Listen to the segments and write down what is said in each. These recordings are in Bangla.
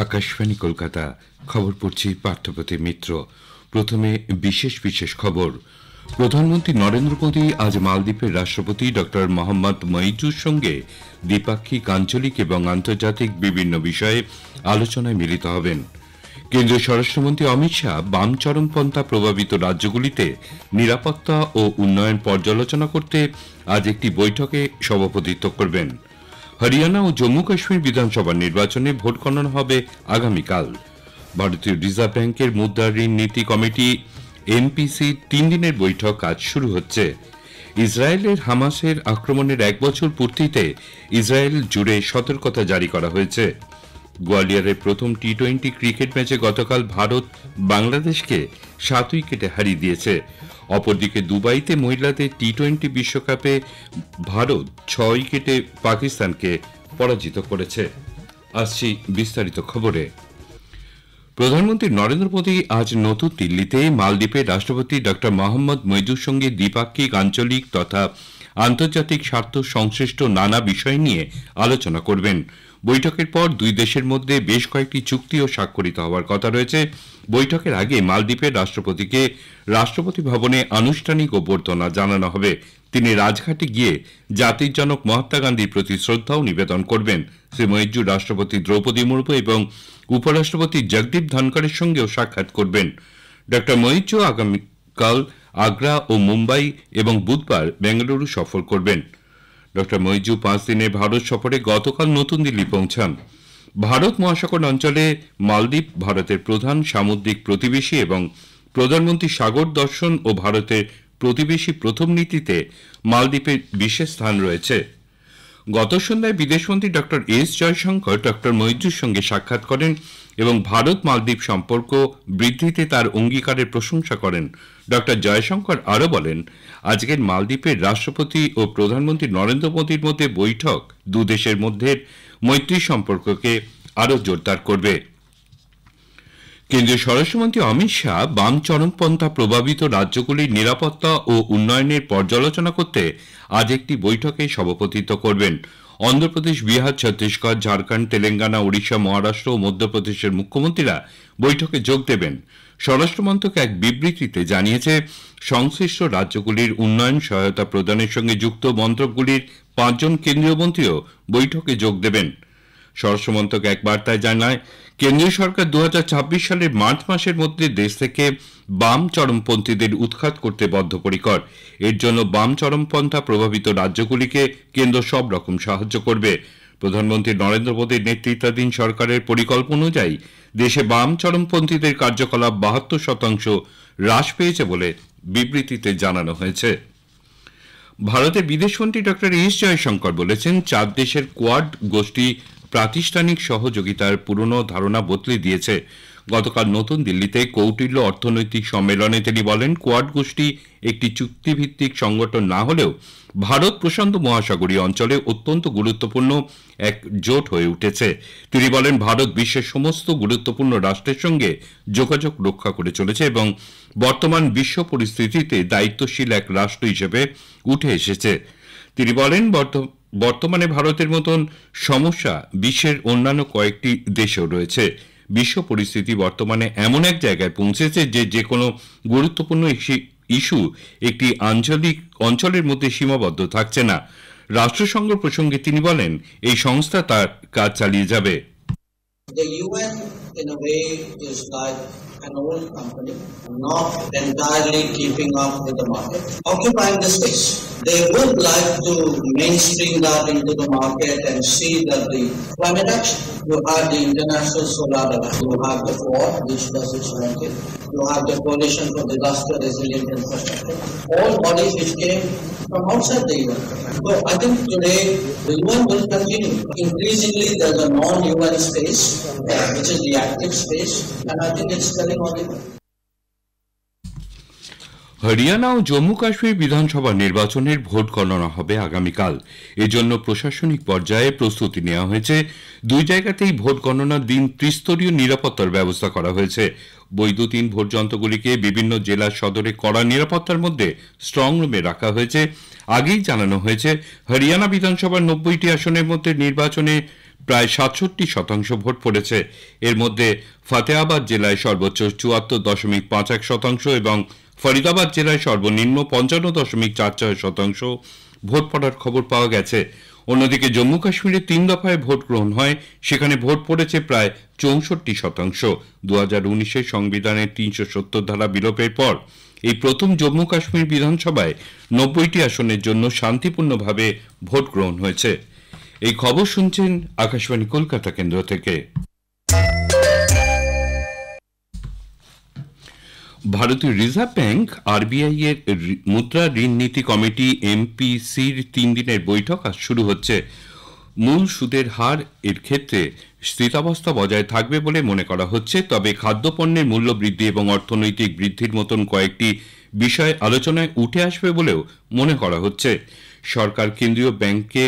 আকাশবাণী কলকাতা খবর পড়ছি পার্থপ্রতিম মিত্র। প্রথমে বিশেষ খবর। প্রধানমন্ত্রী নরেন্দ্র মোদী আজ মালদ্বীপের রাষ্ট্রপতি ড মোহাম্মদ মঈজুর সঙ্গে দ্বিপাক্ষিক, আঞ্চলিক এবং আন্তর্জাতিক বিভিন্ন বিষয়ে আলোচনায় মিলিত হবেন। কেন্দ্রীয় স্বরাষ্ট্রমন্ত্রী অমিত শাহ বাম চরমপন্থা প্রভাবিত রাজ্যগুলিতে নিরাপত্তা ও উন্নয়ন পর্যালোচনা করতে আজ একটি বৈঠকে সভাপতিত্ব করবেন। হরিয়ানা ও জম্মু কাশ্মীর বিধানসভা নির্বাচনে ভোট গণনা হবে আগামীকাল। ভারতীয় রিজার্ভ ব্যাংকের মুদ্রা ঋণ নীতি কমিটি এমপিসি 3 দিনের বৈঠক আজ শুরু হচ্ছে। ইসরায়েলের হামাসের আক্রমণের 1 বছর পূর্তিতে ইসরায়েল জুড়ে সতর্কতা জারি করা হয়েছে। গোয়ালিয়রের প্রথম টি-20 ক্রিকেট ম্যাচে গতকাল ভারত বাংলাদেশকে 7 উইকেটে হারিয়ে দিয়েছে। অপরদিকে দুবাইতে মহিলাদের টি-20 বিশ্বকাপে ভারত 6 উইকেটে পাকিস্তানকে পরাজিত করেছে। আসছি বিস্তারিত খবরে। প্রধানমন্ত্রী নরেন্দ্র মোদী আজ নতুন দিল্লিতে মালদ্বীপের রাষ্ট্রপতি ড মোহাম্মদ মঈজুর সঙ্গে দ্বিপাক্ষিক, আঞ্চলিক তথা আন্তর্জাতিক স্বার্থ সংশ্লিষ্ট নানা বিষয় নিয়ে আলোচনা করবেন। বৈঠকের পর দুই দেশের মধ্যে বেশ কয়েকটি চুক্তিও স্বাক্ষরিত হওয়ার কথা রয়েছে। বৈঠকের আগে মালদ্বীপের রাষ্ট্রপতিকে রাষ্ট্রপতি ভবনে আনুষ্ঠানিক অভ্যর্থনা জানানো হবে। তিনি রাজঘাটে গিয়ে জাতির জনক মহাত্মা গান্ধীর প্রতি শ্রদ্ধাও নিবেদন করবেন। শ্রী মঈজুর রাষ্ট্রপতি দ্রৌপদী মুর্মু এবং উপরাষ্ট্রপতি জগদীপ ধনখড়ের সঙ্গেও সাক্ষাৎ করবেন। ড মঈজু আগামীকাল আগ্রা ও মুম্বাই এবং বুধবার বেঙ্গালুরু সফর করবেন। ড মঈজু 5 দিনের ভারত সফরে গতকাল নতুন দিল্লি পৌঁছান। ভারত মহাসাগর অঞ্চলে মালদ্বীপ ভারতের প্রধান সামুদ্রিক প্রতিবেশী এবং প্রধানমন্ত্রী সাগর দর্শন ও ভারতের প্রতিবেশী প্রথম নীতিতে মালদ্বীপের বিশেষ স্থান রয়েছে। গত সন্ধ্যায় বিদেশমন্ত্রী ড এস জয়শঙ্কর ড মঈজুর সঙ্গে সাক্ষাৎ করেন এবং ভারত মালদ্বীপ সম্পর্ক বৃদ্ধিতে তার অঙ্গীকারের প্রশংসা করেন। ড জয়শঙ্কর আরও বলেন, আজকের মালদ্বীপের রাষ্ট্রপতি ও প্রধানমন্ত্রী নরেন্দ্র মোদীর মধ্যে বৈঠক দুদেশের মধ্যে মৈত্রী সম্পর্ককে আরও জোরদার করবে। কেন্দ্রীয় স্বরাষ্ট্রমন্ত্রী অমিত শাহ বাম চরমপন্থা প্রভাবিত রাজ্যগুলির নিরাপত্তা ও উন্নয়নের পর্যালোচনা করতে আজ একটি বৈঠকে সভাপতিত্ব করবেন। অন্ধ্রপ্রদেশ, বিহার, ছত্তিশগড়, ঝাড়খণ্ড, তেলেঙ্গানা, ওড়িশা, মহারাষ্ট্র ও মধ্যপ্রদেশের মুখ্যমন্ত্রীরা বৈঠকে যোগ দেবেন। স্বরাষ্ট্র মন্ত্রক এক বিবৃতিতে জানিয়েছে, সংশ্লিষ্ট রাজ্যগুলির উন্নয়ন সহায়তা প্রদানের সঙ্গে যুক্ত মন্ত্রকগুলির 5 জন কেন্দ্রীয় মন্ত্রীও বৈঠকে যোগ দেবেন। স্বরাষ্ট্র মন্ত্রক এক বার্তায় জানায়, কেন্দ্রীয় সরকার 2026 সালের মার্চ মাসের মধ্যে দেশ থেকে বাম চরমপন্থীদের উৎখাত করতে বদ্ধপরিকর। এর জন্য বাম চরমপন্থা প্রভাবিত রাজ্যগুলিকে কেন্দ্র সব রকম সাহায্য করবে। প্রধানমন্ত্রী নরেন্দ্র মোদীর নেতৃত্বাধীন সরকারের পরিকল্পনা অনুযায়ী দেশে বাম চরমপন্থীদের কার্যকলাপ 72% হ্রাস পেয়েছে বলে বিবৃতিতে জানানো হয়েছে। ভারতের বিদেশমন্ত্রী ড এস জয়শঙ্কর বলেছেন, 4 দেশের কোয়াড গোষ্ঠী প্রাতিষ্ঠানিক সহযোগিতার পুরনো ধারণা বদলে দিয়েছে। গতকাল নতুন দিল্লিতে কৌটিল্য অর্থনৈতিক সম্মেলনে তিনি বলেন, কোয়াড গোষ্ঠী একটি চুক্তিভিত্তিক সংগঠন না হলেও ভারত প্রশান্ত মহাসাগরীয় অঞ্চলে অত্যন্ত গুরুত্বপূর্ণ এক জোট হয়ে উঠেছে। তিনি বলেন, ভারত বিশ্বের সমস্ত গুরুত্বপূর্ণ রাষ্ট্রের সঙ্গে যোগাযোগ রক্ষা করে চলেছে এবং বর্তমান বিশ্ব পরিস্থিতিতে দায়িত্বশীল এক রাষ্ট্র হিসেবে উঠে এসেছে। তিনি বলেন, বর্তমানে ভারতের মতন সমস্যা বিশ্বের অন্যান্য কয়েকটি দেশেও রয়েছে। বিশ্ব পরিস্থিতি বর্তমানে এমন এক জায়গায় পৌঁছেছে যে কোনো গুরুত্বপূর্ণ ইস্যু একটি অঞ্চলের মধ্যে সীমাবদ্ধ থাকছে না। রাষ্ট্রসংঘ প্রসঙ্গে তিনি বলেন, এই সংস্থা তার কাজ চালিয়ে যাবে। The UN in a way is like an old company, not entirely keeping up with the market, occupying the space. They would like to mainstream that into the market and see that the climate action, you have the International Solar Alliance, you have the Quad, which does its own thing, you have the Coalition for Disaster Resilient Infrastructure, all bodies which came from outside the UN. So I think today the UN will continue. Increasingly there's a non-UN space, which is the active space, and I think it's telling on it. Haryana ও জম্মু কাশ্মীর বিধানসভা নির্বাচনের ভোট গণনা হবে আগামীকাল। এজন্য প্রশাসনিক পর্যায়ে প্রস্তুতি নেওয়া হয়েছে। দুই জায়গাতেই ভোট গণনার দিন ত্রিস্তরীয় নিরাপত্তার ব্যবস্থা করা হয়েছে। বৈদ্যুতিন ভোট যন্ত্রগুলিকে বিভিন্ন জেলা সদরে কড়া নিরাপত্তার মধ্যে স্ট্রং রুমে রাখা হয়েছে। আগেই জানানো হয়েছে, হরিয়ানা বিধানসভার 90টি আসনের মধ্যে নির্বাচনে প্রায় 67% ভোট পড়েছে। এর মধ্যে ফতেহাবাদ জেলায় সর্বোচ্চ 74.51% এবং ফরিদাবাদ জেলায় সর্বনিম্ন 55.46% ভোট পড়ার খবর পাওয়া গেছে। অন্যদিকে জম্মু কাশ্মীরে 3 দফায় ভোট গ্রহণ হয়, সেখানে ভোট পড়েছে প্রায় 64%। 2019-এর সংবিধানের 370 ধারা বিলোপের পর এই প্রথম জম্মু কাশ্মীর বিধানসভায় 90টি আসনের জন্য শান্তিপূর্ণভাবে ভোট গ্রহণ হয়েছে। এই খবর শুনছেন আকাশবাণী কলকাতা কেন্দ্র থেকে। ভারতীয় রিজার্ভ ব্যাংক আরবিআই এর মুদ্রা ঋণ নীতি কমিটি এমপিসির 3 দিনের বৈঠক আজ শুরু হচ্ছে। মূল সুদের হার এর ক্ষেত্রে স্থিতাবস্থা বজায় থাকবে বলে মনে করা হচ্ছে, তবে খাদ্যপণ্যের মূল্য বৃদ্ধি এবং অর্থনৈতিক বৃদ্ধির মতন কয়েকটি বিষয় আলোচনায় উঠে আসবে বলেও মনে করা হচ্ছে। সরকার কেন্দ্রীয় ব্যাংকে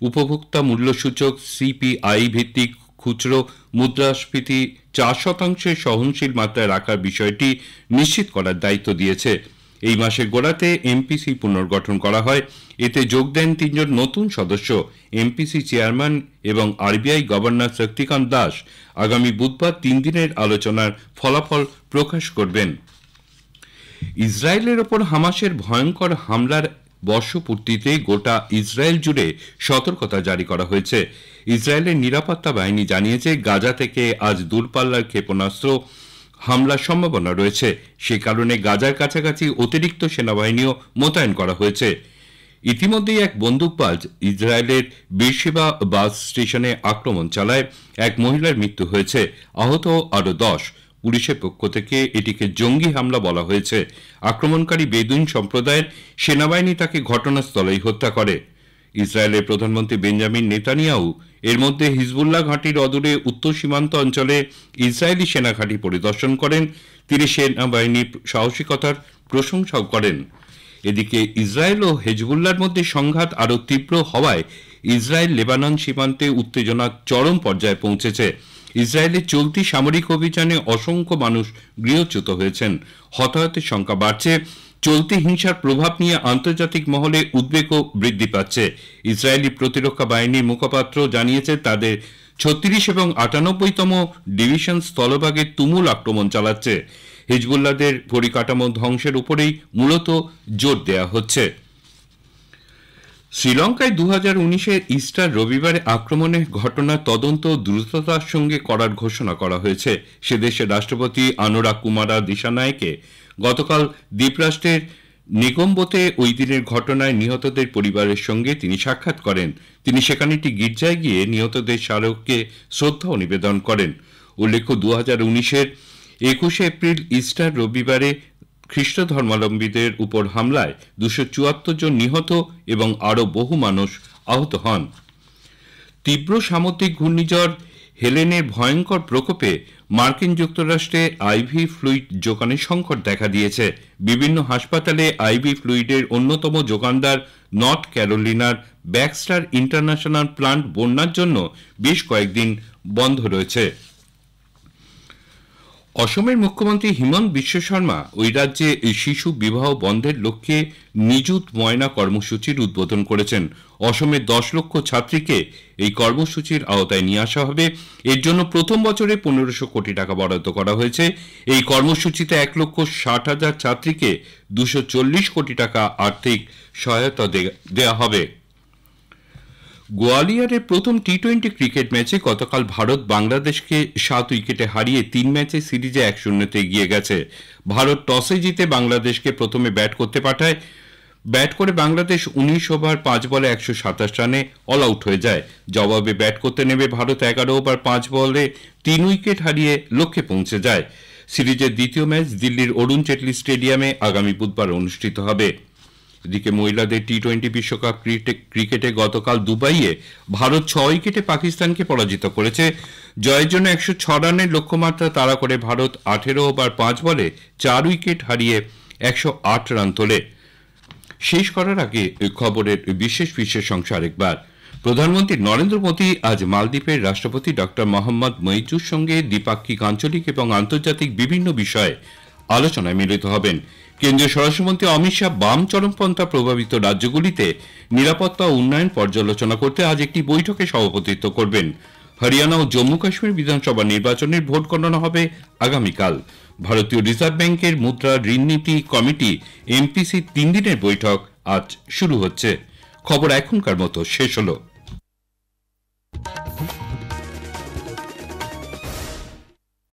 উপভোক্তা মূল্যসূচক সিপিআই ভিত্তিক খুচরো মুদ্রাস্ফীতি 4% সহনশীল মাত্রায় রাখার বিষয়টি নিশ্চিত করার দায়িত্ব দিয়েছে। এই মাসের গোড়াতে এমপিসি পুনর্গঠন করা হয়। এতে যোগ দেন 3 জন নতুন সদস্য। এমপিসি চেয়ারম্যান এবং আরবিআই গভর্নর শক্তিকান্ত দাস আগামী বুধবার 3 দিনের আলোচনার ফলাফল প্রকাশ করবেন। ইসরায়েলের ওপর হামাসের ভয়ঙ্কর হামলার বর্ষপূর্তিতে গোটা ইসরায়েল জুড়ে সতর্কতা জারি করা হয়েছে। ইসরায়েলের নিরাপত্তা বাহিনী জানিয়েছে, গাজা থেকে আজ দূরপাল্লার ক্ষেপণাস্ত্র হামলার সম্ভাবনা রয়েছে। সে কারণে গাজার কাছাকাছি অতিরিক্ত সেনাবাহিনীও মোতায়েন করা হয়েছে। ইতিমধ্যেই এক বন্দুকবাজ ইসরায়েলের বেরশেবা বাস স্টেশনে আক্রমণ চালায়। এক মহিলার মৃত্যু হয়েছে, আহত আরও 10। পুলিশের পক্ষ থেকে এটিকে জঙ্গি হামলা বলা হয়েছে। আক্রমণকারী বেদুইন সম্প্রদায়ের সেনাবাহিনী তাকে ঘটনাস্থলেই হত্যা করে। ইসরায়েলের প্রধানমন্ত্রী বেঞ্জামিন নেতানিয়াহু এর মধ্যে হিজবুল্লাহ ঘাঁটির অদূরে উত্তর সীমান্ত অঞ্চলে ইসরায়েলি সেনা ঘাঁটি পরিদর্শন করেন। তিনি সেনাবাহিনীর সাহসিকতার প্রশংসাও করেন। এদিকে ইসরায়েল ও হেজবুল্লাহর মধ্যে সংঘাত আরও তীব্র হওয়ায় ইসরায়েল লেবানন সীমান্তে উত্তেজনা চরম পর্যায়ে পৌঁছেছে। ইসরায়েলের চলতি সামরিক অভিযানে অসংখ্য মানুষ গৃহচ্যুত হয়েছেন। হতাহতের সংখ্যা বাড়ছে। চলতি হিংসার প্রভাব নিয়ে আন্তর্জাতিক মহলে উদ্বেগও বৃদ্ধি পাচ্ছে। ইসরায়েলি প্রতিরক্ষা বাহিনীর মুখপাত্র জানিয়েছে, তাদের 36 এবং 98তম ডিভিশন স্থলভাগে তুমুল আক্রমণ চালাচ্ছে। হিজবুল্লাহদের পরিকাঠামো ধ্বংসের উপরেই মূলত জোর দেয়া হচ্ছে। শ্রীলঙ্কায় 2019-এর ইস্টার রবিবারে আক্রমণের ঘটনার তদন্ত দ্রুততার সঙ্গে করার ঘোষণা করা হয়েছে। সে দেশের রাষ্ট্রপতি অনুরা কুমারা দিশানায়েকে গতকাল দ্বীপরাষ্ট্রের নেগোম্বোতে ওই দিনের ঘটনায় নিহতদের পরিবারের সঙ্গে তিনি সাক্ষাৎ করেন। তিনি সেখানে একটি গির্জায় গিয়ে নিহতদের স্মারককে শ্রদ্ধাও নিবেদন করেন। উল্লেখ্য, 2019-এর 21 এপ্রিল ইস্টার রবিবারে খ্রিস্ট ধর্মাবলম্বীদের উপর হামলায় 274 জন নিহত এবং আরও বহু মানুষ আহত হন। তীব্র সামুদ্রিক ঘূর্ণিঝড় হেলেনের ভয়ঙ্কর প্রকোপে মার্কিন যুক্তরাষ্ট্রে আইভি ফ্লুইড যোগানের সংকট দেখা দিয়েছে। বিভিন্ন হাসপাতালে আইভি ফ্লুইডের অন্যতম যোগানদার নর্থ ক্যারোলিনার ব্যাক্সটার ইন্টারন্যাশনাল প্লান্ট বন্যার জন্য বেশ কয়েকদিন বন্ধ রয়েছে। অসমের মুখ্যমন্ত্রী হিমন্ত বিশ্ব শর্মা ওই রাজ্যে শিশু বিবাহ বন্ধের লক্ষ্যে নিযুত ময়না কর্মসূচির উদ্বোধন করেছেন। অসমের 10 লক্ষ ছাত্রীকে এই কর্মসূচির আওতায় নিয়ে আসা হবে। এর জন্য প্রথম বছরে 1500 কোটি টাকা বরাদ্দ করা হয়েছে। এই কর্মসূচিতে 1,60,000 ছাত্রীকে 240 কোটি টাকা আর্থিক সহায়তা দেওয়া হবে। গোয়ালিয়রের প্রথম টি-20 ক্রিকেট ম্যাচে গতকাল ভারত বাংলাদেশকে 7 উইকেটে হারিয়ে 3 ম্যাচে সিরিজে 1-0 এগিয়ে গেছে। ভারত টসে জিতে বাংলাদেশকে প্রথমে ব্যাট করতে পাঠায়। ব্যাট করে বাংলাদেশ 19 ওভার 5 বলে 127 রানে অল আউট হয়ে যায়। জবাবে ব্যাট করতে নেমে ভারত 11 ওভার 5 বলে 3 উইকেট হারিয়ে লক্ষ্যে পৌঁছে যায়। সিরিজের দ্বিতীয় ম্যাচ দিল্লির অরুণ জেটলি স্টেডিয়ামে আগামী বুধবার অনুষ্ঠিত হবে। এদিকে মহিলাদের টি-20 বিশ্বকাপ ক্রিকেটে গতকাল দুবাইয়ে ভারত 6 উইকেটে পাকিস্তানকে পরাজিত করেছে। জয়ের জন্য 106 রানের লক্ষ্যমাত্রা তাড়া করে ভারত 18 ওভার 5 বলে 4 উইকেট হারিয়ে 108 রান তোলে। শেষ করার আগে খবরের বিশেষ অংশ আরেকবার। প্রধানমন্ত্রী নরেন্দ্র মোদী আজ মালদ্বীপের রাষ্ট্রপতি ডক্টর মোহাম্মদ মইজুর সঙ্গে দ্বিপাক্ষিক, আঞ্চলিক এবং আন্তর্জাতিক বিভিন্ন বিষয়ে আলোচনায় মিলিত হবেন। কেন্দ্রীয় স্বরাষ্ট্রমন্ত্রী অমিত শাহ বাম চরমপন্থা প্রভাবিত রাজ্যগুলিতে নিরাপত্তা ও উন্নয়ন পর্যালোচনা করতে আজ একটি বৈঠকে সভাপতিত্ব করবেন। হরিয়ানা ও জম্মু কাশ্মীর বিধানসভা নির্বাচনের ভোট গণনা হবে আগামীকাল। ভারতীয় রিজার্ভ ব্যাংকের মুদ্রা ঋণ নীতি কমিটি এমপিসি 3 দিনের বৈঠক আজ শুরু হচ্ছে। খবর এখনকার মতো শেষ হলো।